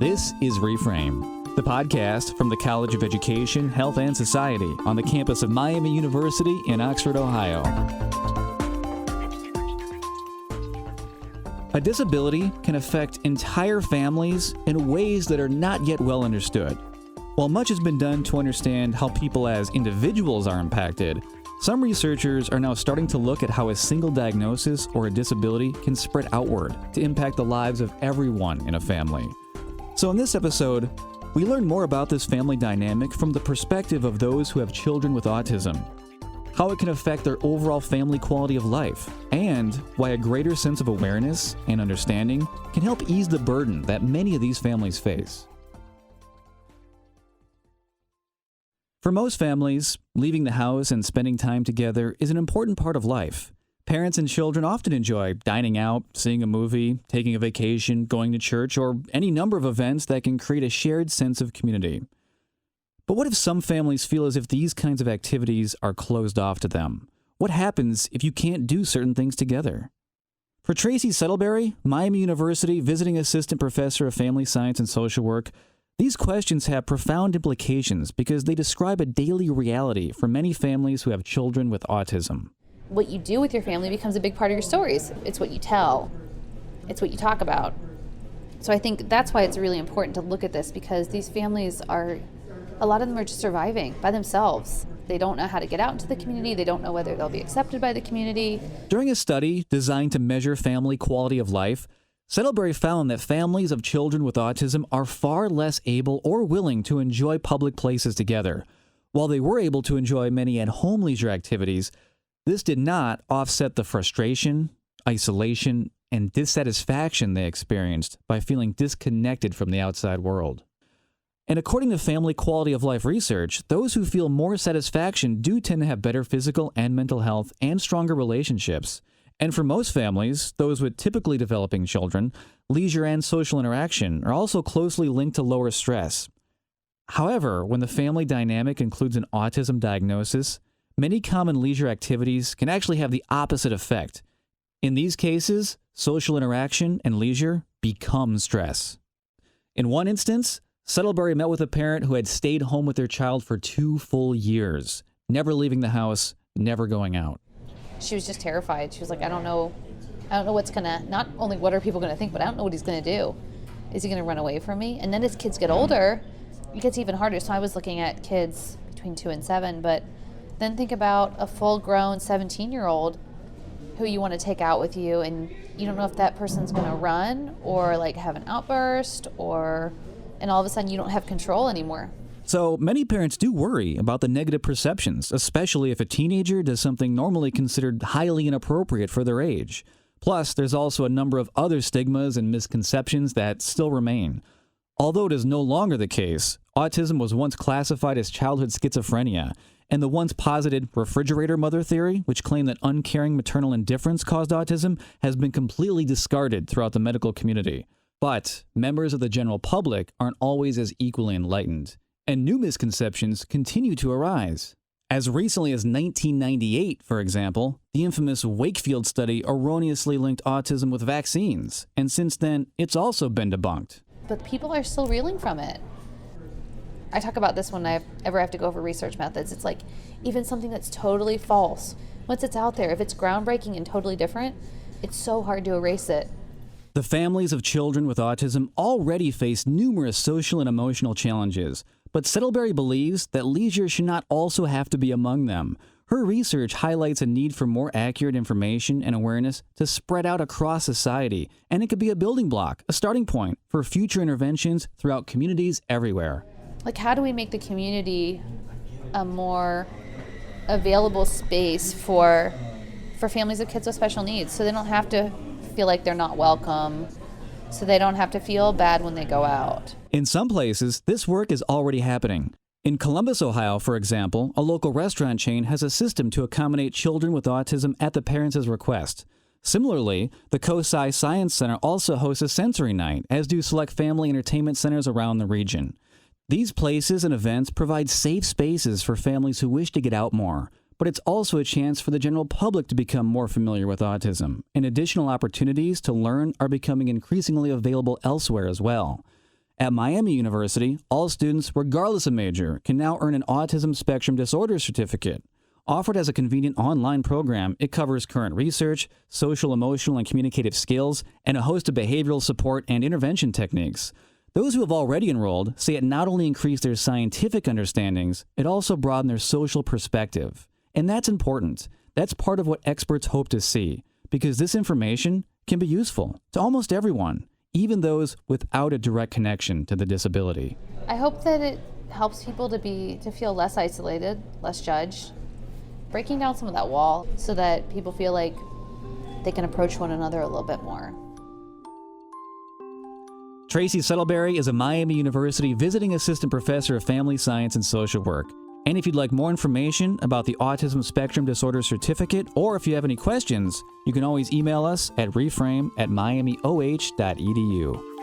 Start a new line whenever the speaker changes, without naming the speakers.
This is Reframe, the podcast from the College of Education, Health, and Society on the campus of Miami University in Oxford, Ohio. A disability can affect entire families in ways that are not yet well understood. While much has been done to understand how people as individuals are impacted, some researchers are now starting to look at how a single diagnosis or a disability can spread outward to impact the lives of everyone in a family. So in this episode, we learn more about this family dynamic from the perspective of those who have children with autism, how it can affect their overall family quality of life, and why a greater sense of awareness and understanding can help ease the burden that many of these families face. For most families, leaving the house and spending time together is an important part of life. Parents and children often enjoy dining out, seeing a movie, taking a vacation, going to church, or any number of events that can create a shared sense of community. But what if some families feel as if these kinds of activities are closed off to them? What happens if you can't do certain things together? For Tracy Settleberry, Miami University Visiting Assistant Professor of Family Science and Social Work, these questions have profound implications because they describe a daily reality for many families who have children with autism.
What you do with your family becomes a big part of your stories. It's what you tell. It's what you talk about. So I think that's why it's really important to look at this, because these families a lot of them are just surviving by themselves. They don't know how to get out into the community. They don't know whether they'll be accepted by the community.
During a study designed to measure family quality of life, Settleberry found that families of children with autism are far less able or willing to enjoy public places together. While they were able to enjoy many at-home leisure activities, this did not offset the frustration, isolation, and dissatisfaction they experienced by feeling disconnected from the outside world. And according to family quality of life research, those who feel more satisfaction do tend to have better physical and mental health and stronger relationships. And for most families, those with typically developing children, leisure and social interaction are also closely linked to lower stress. However, when the family dynamic includes an autism diagnosis, many common leisure activities can actually have the opposite effect. In these cases, social interaction and leisure become stress. In one instance, Settleberry met with a parent who had stayed home with their child for 2 full years, never leaving the house, never going out.
She was just terrified. She was like, I don't know what's not only what are people gonna think, but I don't know what he's gonna do. Is he gonna run away from me? And then as kids get older, it gets even harder. So I was looking at kids between 2 and 7, but then think about a full-grown 17-year-old who you want to take out with you, and you don't know if that person's going to run or like have an outburst, and all of a sudden you don't have control anymore.
So many parents do worry about the negative perceptions, especially if a teenager does something normally considered highly inappropriate for their age. Plus, there's also a number of other stigmas and misconceptions that still remain. Although it is no longer the case, autism was once classified as childhood schizophrenia, and the once posited refrigerator mother theory, which claimed that uncaring maternal indifference caused autism, has been completely discarded throughout the medical community. But members of the general public aren't always as equally enlightened, and new misconceptions continue to arise. As recently as 1998, for example, the infamous Wakefield study erroneously linked autism with vaccines, and since then, it's also been debunked.
But people are still reeling from it. I talk about this when I ever have to go over research methods. It's like, even something that's totally false, once it's out there, if it's groundbreaking and totally different, it's so hard to erase it.
The families of children with autism already face numerous social and emotional challenges, but Settleberry believes that leisure should not also have to be among them. Her research highlights a need for more accurate information and awareness to spread out across society, and it could be a building block, a starting point for future interventions throughout communities everywhere.
Like, how do we make the community a more available space for families of kids with special needs, so they don't have to feel like they're not welcome, so they don't have to feel bad when they go out?
In some places, this work is already happening. In Columbus, Ohio, for example, a local restaurant chain has a system to accommodate children with autism at the parents' request. Similarly, the COSI Science Center also hosts a sensory night, as do select family entertainment centers around the region. These places and events provide safe spaces for families who wish to get out more, but it's also a chance for the general public to become more familiar with autism, and additional opportunities to learn are becoming increasingly available elsewhere as well. At Miami University, all students, regardless of major, can now earn an autism spectrum disorder certificate. Offered as a convenient online program, it covers current research, social, emotional, and communicative skills, and a host of behavioral support and intervention techniques. Those who have already enrolled say it not only increased their scientific understandings, it also broadened their social perspective. And that's important. That's part of what experts hope to see, because this information can be useful to almost everyone, even those without a direct connection to the disability.
I hope that it helps people to feel less isolated, less judged, breaking down some of that wall so that people feel like they can approach one another a little bit more.
Tracy Settleberry is a Miami University visiting assistant professor of family science and social work. And if you'd like more information about the Autism Spectrum Disorder Certificate, or if you have any questions, you can always email us at reframe@miamioh.edu.